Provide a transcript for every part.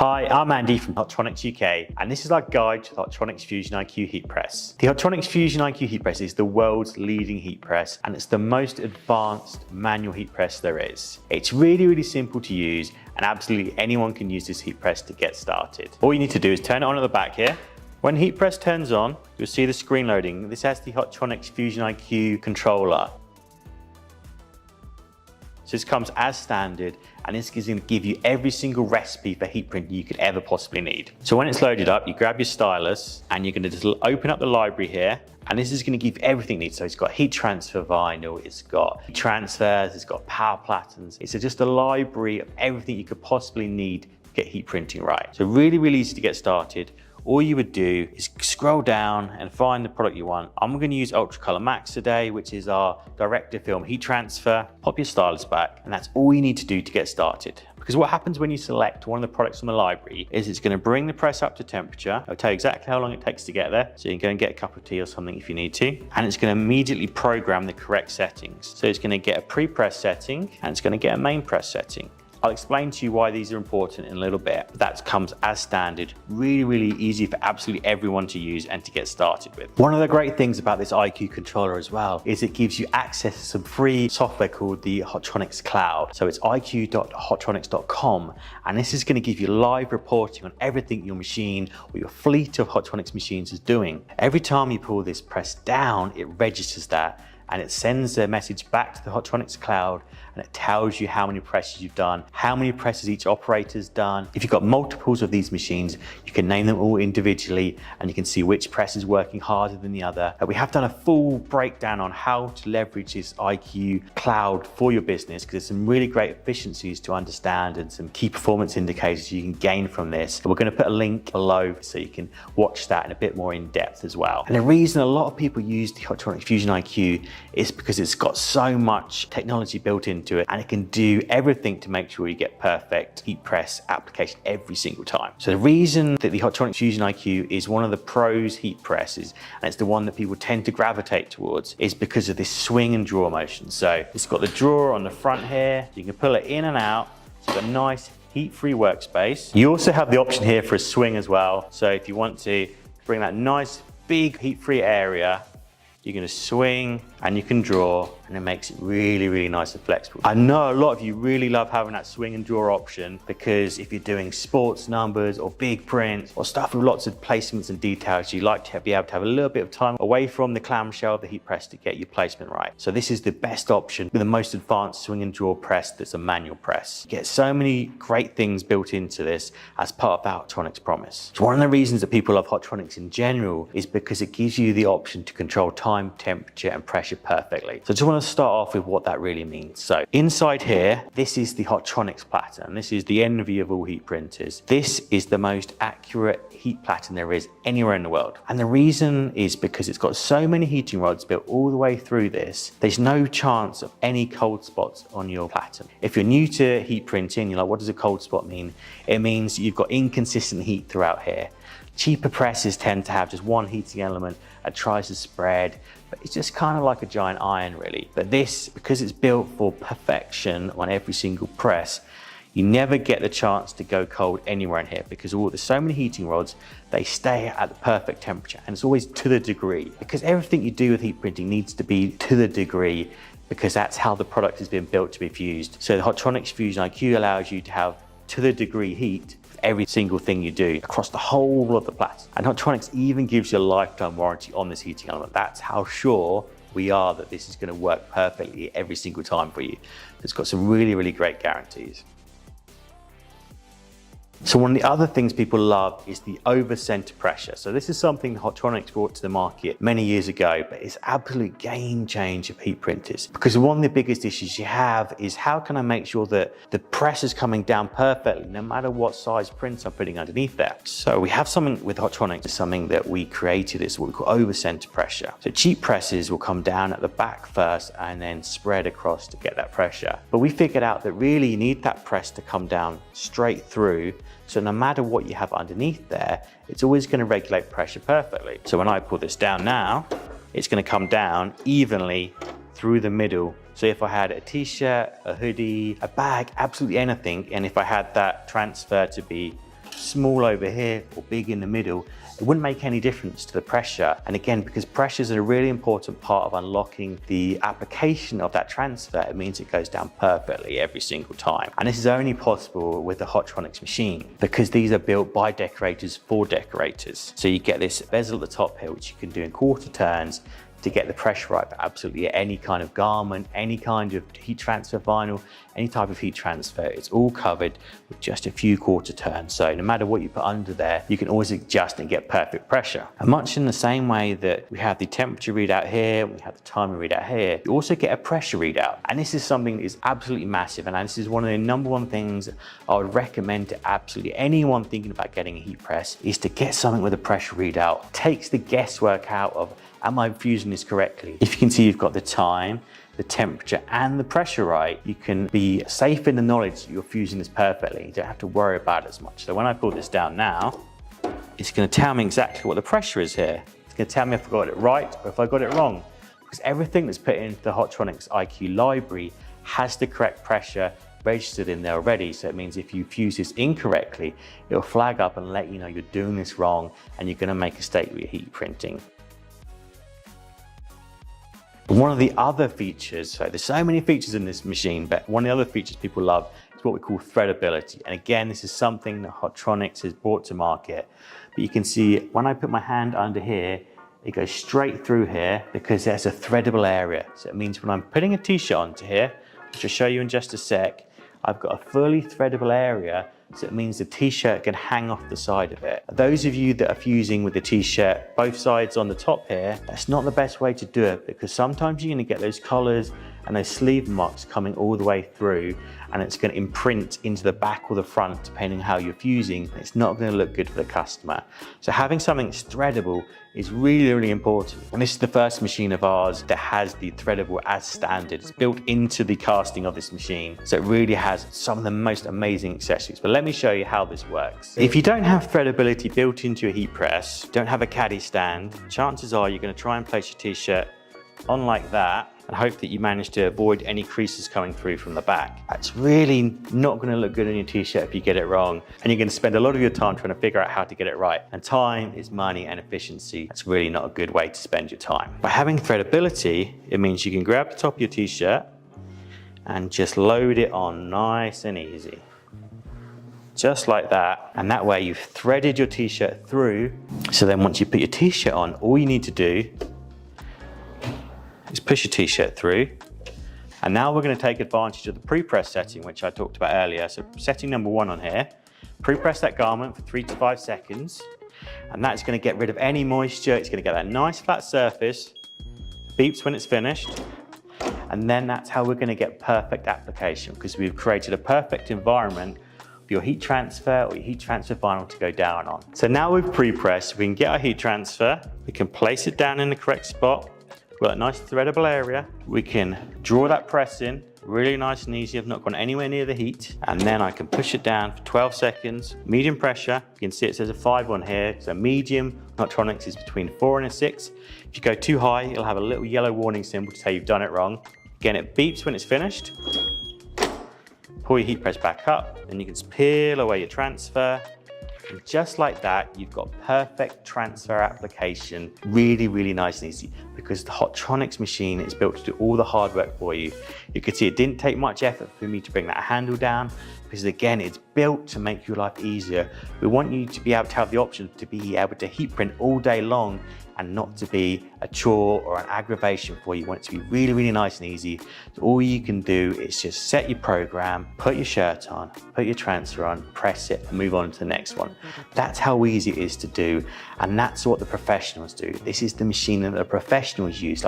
Hi, I'm Andy from Hotronix UK, and this is our guide to the Hotronix Fusion IQ heat press. The Hotronix Fusion IQ heat press is the world's leading heat press, and it's the most advanced manual heat press there is. It's really simple to use, and absolutely anyone can use this heat press to get started. All you need to do is turn it on at the back here. When the heat press turns on, you'll see the screen loading. This has the Hotronix Fusion IQ controller. So this comes as standard, and this is going to give you every single recipe for heat printing you could ever possibly need. So when it's loaded up, you grab your stylus and you're going to just open up the library here, and this is going to give you everything you need. So it's got heat transfer vinyl, it's got heat transfers, it's got power platens. It's just a library of everything you could possibly need to get heat printing right. So really easy to get started. All you would do is scroll down and find the product you want. I'm going to use Ultra Color Max today, which is our direct-to-film heat transfer. Pop your stylus back, and that's all you need to do to get started. Because what happens when you select one of the products from the library is it's going to bring the press up to temperature. It'll tell you exactly how long it takes to get there. So you can go and get a cup of tea or something if you need to. And it's going to immediately program the correct settings. So it's going to get a pre-press setting, and it's going to get a main press setting. I'll explain to you why these are important in a little bit. That comes as standard, really easy for absolutely everyone to use and to get started with. One of the great things about this IQ controller as well is it gives you access to some free software called the Hotronix Cloud. So it's iq.hotronix.com, and this is going to give you live reporting on everything your machine or your fleet of Hotronix machines is doing. Every time you pull this press down, it registers that, and it sends a message back to the Hotronix Cloud, and it tells you how many presses you've done, how many presses each operator's done. If you've got multiples of these machines, you can name them all individually, and you can see which press is working harder than the other. We have done a full breakdown on how to leverage this IQ Cloud for your business, because there's some really great efficiencies to understand and some key performance indicators you can gain from this. We're going to put a link below so you can watch that in a bit more in depth as well. And the reason a lot of people use the Hotronix Fusion IQ is because it's got so much technology built into it, and it can do everything to make sure you get perfect heat press application every single time. So the reason that the Hotronix Fusion IQ is one of the pros heat presses, and it's the one that people tend to gravitate towards, is because of this swing and draw motion. So it's got the drawer on the front here, you can pull it in and out. It's got a nice heat-free workspace. You also have the option here for a swing as well. So if you want to bring that nice big heat-free area, you're going to swing and you can draw, and it makes it really nice and flexible. I know a lot of you really love having that swing and draw option, because if you're doing sports numbers or big prints or stuff with lots of placements and details, you like to be able to have a little bit of time away from the clamshell of the heat press to get your placement right. So this is the best option with the most advanced swing and draw press that's a manual press. You get so many great things built into this as part of the Hotronix promise. So one of the reasons that people love Hotronix in general is because it gives you the option to control time, temperature and pressure perfectly. So I just want to start off with what that really means. So inside here, this is the Hotronix platen. This is the envy of all heat printers. This is the most accurate heat platen there is anywhere in the world. And the reason is because it's got so many heating rods built all the way through this, there's no chance of any cold spots on your platen. If you're new to heat printing, you're like, what does a cold spot mean? It means you've got inconsistent heat throughout here. Cheaper presses tend to have just one heating element that tries to spread, but it's just kind of like a giant iron really. But this, because it's built for perfection on every single press, you never get the chance to go cold anywhere in here, because there's so many heating rods, they stay at the perfect temperature, and it's always to the degree. Because everything you do with heat printing needs to be to the degree, because that's how the product has been built to be fused. So the Hotronix Fusion IQ allows you to have to the degree heat every single thing you do across the whole of the platen. And Hotronix even gives you a lifetime warranty on this heating element. That's how sure we are that this is going to work perfectly every single time for you. It's got some really great guarantees. So one of the other things people love is the over-center pressure. So this is something Hotronix brought to the market many years ago, but it's absolute game changer for heat printers. Because one of the biggest issues you have is, how can I make sure that the press is coming down perfectly no matter what size prints I'm putting underneath there? So we have something with Hotronix, something that we created, is what we call over-center pressure. So cheap presses will come down at the back first and then spread across to get that pressure. But we figured out that really you need that press to come down straight through, so no matter what you have underneath there, it's always going to regulate pressure perfectly. So when I pull this down now, it's going to come down evenly through the middle. So if I had a t-shirt, a hoodie, a bag, absolutely anything, and if I had that transfer to be small over here or big in the middle, it wouldn't make any difference to the pressure. And again, because pressure is a really important part of unlocking the application of that transfer, it means it goes down perfectly every single time. And this is only possible with the Hotronix machine because these are built by decorators for decorators. So you get this bezel at the top here, which you can do in quarter turns to get the pressure right for absolutely any kind of garment, any kind of heat transfer vinyl, any type of heat transfer. It's all covered with just a few quarter turns. So no matter what you put under there, you can always adjust and get perfect pressure. And much in the same way that we have the temperature readout here, we have the timer readout here, you also get a pressure readout. And this is something that is absolutely massive. And this is one of the #1 things I would recommend to absolutely anyone thinking about getting a heat press, is to get something with a pressure readout. It takes the guesswork out of, am I fusing this correctly? If you can see you've got the time, the temperature and the pressure right, you can be safe in the knowledge that you're fusing this perfectly. You don't have to worry about it as much. So when I pull this down now, it's going to tell me exactly what the pressure is here. It's going to tell me if I got it right or if I got it wrong. Because everything that's put into the Hotronix IQ library has the correct pressure registered in there already. So it means if you fuse this incorrectly, it'll flag up and let you know you're doing this wrong and you're going to make a mistake with your heat printing. One of the other features, so there's so many features in this machine, but one of the other features people love is what we call threadability. And again, this is something that Hotronix has brought to market. But you can see when I put my hand under here, it goes straight through here because there's a threadable area. So it means when I'm putting a t-shirt onto here, which I'll show you in just a sec, I've got a fully threadable area. So it means the t-shirt can hang off the side of it. Those of you that are fusing with the t-shirt, both sides on the top here, that's not the best way to do it because sometimes you're going to get those collars and those sleeve marks coming all the way through and it's going to imprint into the back or the front depending how you're fusing. It's not going to look good for the customer. So having something that's threadable is really, really important. And this is the first machine of ours that has the threadable as standard. It's built into the casting of this machine. So it really has some of the most amazing accessories. But let me show you how this works. If you don't have threadability built into your heat press, don't have a caddy stand, chances are you're going to try and place your t-shirt on like that and hope that you manage to avoid any creases coming through from the back. That's really not going to look good on your t-shirt if you get it wrong, and you're going to spend a lot of your time trying to figure out how to get it right. And time is money and efficiency. That's really not a good way to spend your time. By having threadability, it means you can grab the top of your t-shirt and just load it on nice and easy. Just like that, and that way you've threaded your t-shirt through. So then once you put your t-shirt on, all you need to do is push your t-shirt through. And now we're going to take advantage of the pre-press setting, which I talked about earlier. So setting #1 on here, pre-press that garment for 3 to 5 seconds. And that's going to get rid of any moisture. It's going to get that nice flat surface, beeps when it's finished. And then that's how we're going to get perfect application, because we've created a perfect environment for your heat transfer or your heat transfer vinyl to go down on. So now we've pre-pressed, we can get our heat transfer, we can place it down in the correct spot. We've got a nice threadable area. We can draw that press in really nice and easy. I've not gone anywhere near the heat. And then I can push it down for 12 seconds, medium pressure. You can see it says a 5 on here. So medium Hotronix is between 4 and a 6. If you go too high, it'll have a little yellow warning symbol to say you've done it wrong. Again, it beeps when it's finished. Pull your heat press back up, and you can just peel away your transfer. And just like that, you've got perfect transfer application, really, really nice and easy, because the Hotronix machine is built to do all the hard work for you. You can see it didn't take much effort for me to bring that handle down, because again, it's built to make your life easier. We want you to be able to have the option to be able to heat print all day long and not to be a chore or an aggravation for you. You want it to be really, really nice and easy. So all you can do is just set your program, put your shirt on, put your transfer on, press it, and move on to the next one. That's how easy it is to do, and that's what the professionals do. This is the machine that the professionals use.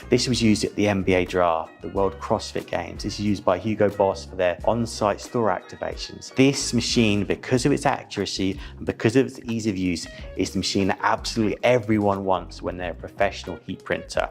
This was used at the NBA draft, the World CrossFit Games. This is used by Hugo Boss for their on-site store activations. This machine, because of its accuracy and because of its ease of use, is the machine that absolutely everyone wants when they're a professional heat printer.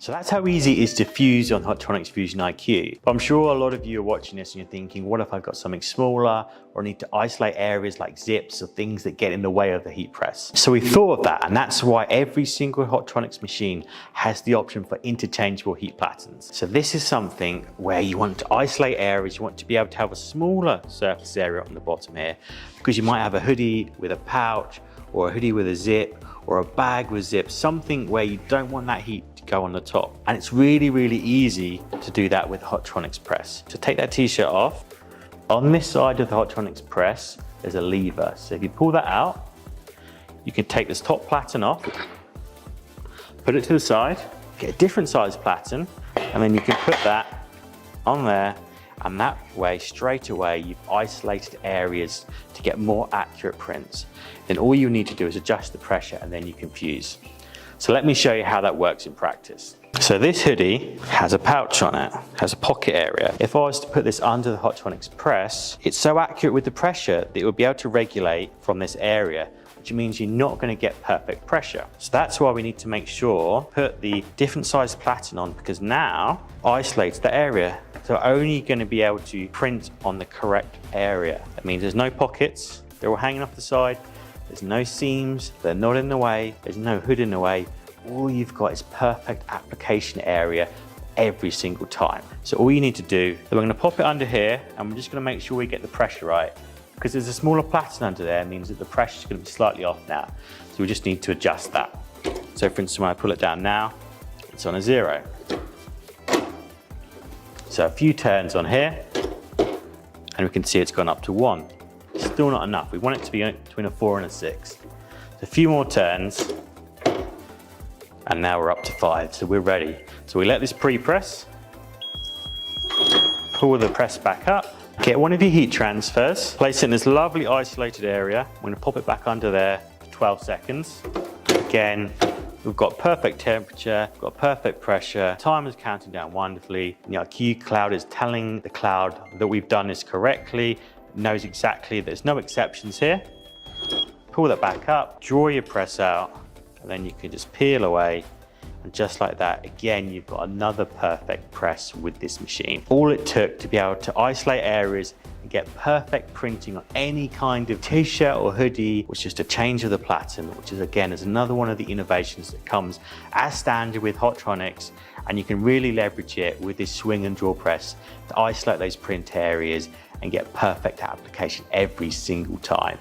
So that's how easy it is to fuse on Hotronix Fusion IQ. But I'm sure a lot of you are watching this and you're thinking, what if I've got something smaller or need to isolate areas like zips or things that get in the way of the heat press? So we thought of that, and that's why every single Hotronix machine has the option for interchangeable heat platens. So this is something where you want to isolate areas, you want to be able to have a smaller surface area on the bottom here, because you might have a hoodie with a pouch or a hoodie with a zip or a bag with zips, something where you don't want that heat to go on the top. And it's really, really easy to do that with Hotronix press. So take that t-shirt off. On this side of the Hotronix press, there's a lever. So if you pull that out, you can take this top platen off, put it to the side, get a different size platen, and then you can put that on there, and that way, straight away, you've isolated areas to get more accurate prints. Then all you need to do is adjust the pressure and then you can fuse. So let me show you how that works in practice. So this hoodie has a pouch on it, has a pocket area. If I was to put this under the Hotronix press, it's so accurate with the pressure that it will be able to regulate from this area, which means you're not going to get perfect pressure. So that's why we need to make sure, put the different size platen on, because now isolates the area. So only going to be able to print on the correct area. That means there's no pockets, they're all hanging off the side, there's no seams, they're not in the way, there's no hood in the way. All you've got is perfect application area every single time. So all you need to do, we're going to pop it under here, and we're just going to make sure we get the pressure right. Because there's a smaller platen under there, means that the pressure is going to be slightly off now. So we just need to adjust that. So for instance, when I pull it down now, it's on a 0. So a few turns on here, and we can see it's gone up to 1. Still not enough. We want it to be between a 4 and a 6. So a few more turns, and now we're up to 5. So we're ready. So we let this pre-press, pull the press back up, get one of your heat transfers, place it in this lovely isolated area. I'm going to pop it back under there for 12 seconds. Again, we've got perfect temperature, got perfect pressure, time is counting down wonderfully. The IQ cloud is telling the cloud that we've done this correctly, knows exactly there's no exceptions here. Pull that back up, draw your press out, and then you can just peel away. And just like that, again, you've got another perfect press with this machine. All it took to be able to isolate areas and get perfect printing on any kind of t-shirt or hoodie was just a change of the platen, which is again, is another one of the innovations that comes as standard with Hotronix, and you can really leverage it with this swing and draw press to isolate those print areas and get perfect application every single time.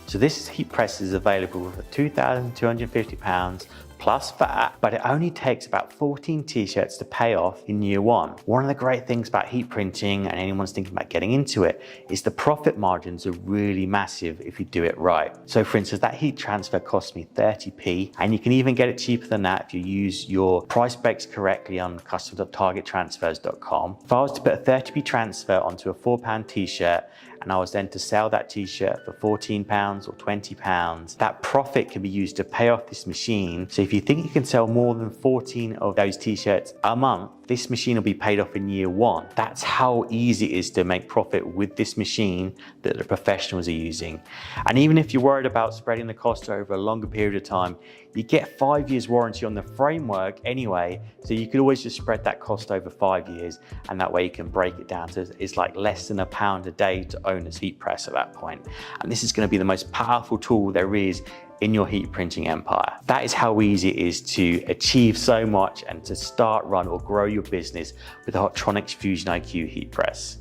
So this heat press is available for £2,250 plus VAT, but it only takes about 14 t-shirts to pay off in year 1. One of the great things about heat printing, and anyone's thinking about getting into it, is the profit margins are really massive if you do it right. So for instance, that heat transfer cost me 30p, and you can even get it cheaper than that if you use your price breaks correctly on custom.targettransfers.com. If I was to put a 30p transfer onto a £4 t-shirt, and I was then to sell that t-shirt for £14 or £20, that profit can be used to pay off this machine. So if you think you can sell more than 14 of those t-shirts a month, this machine will be paid off in year 1. That's how easy it is to make profit with this machine that the professionals are using. And even if you're worried about spreading the cost over a longer period of time, you get 5 years warranty on the framework anyway, so you could always just spread that cost over 5 years, and that way you can break it down to it's like less than £1 a day to own this heat press at that point. And this is going to be the most powerful tool there is in your heat printing empire. That is how easy it is to achieve so much and to start, run, or grow your business with the Hotronix Fusion IQ heat press.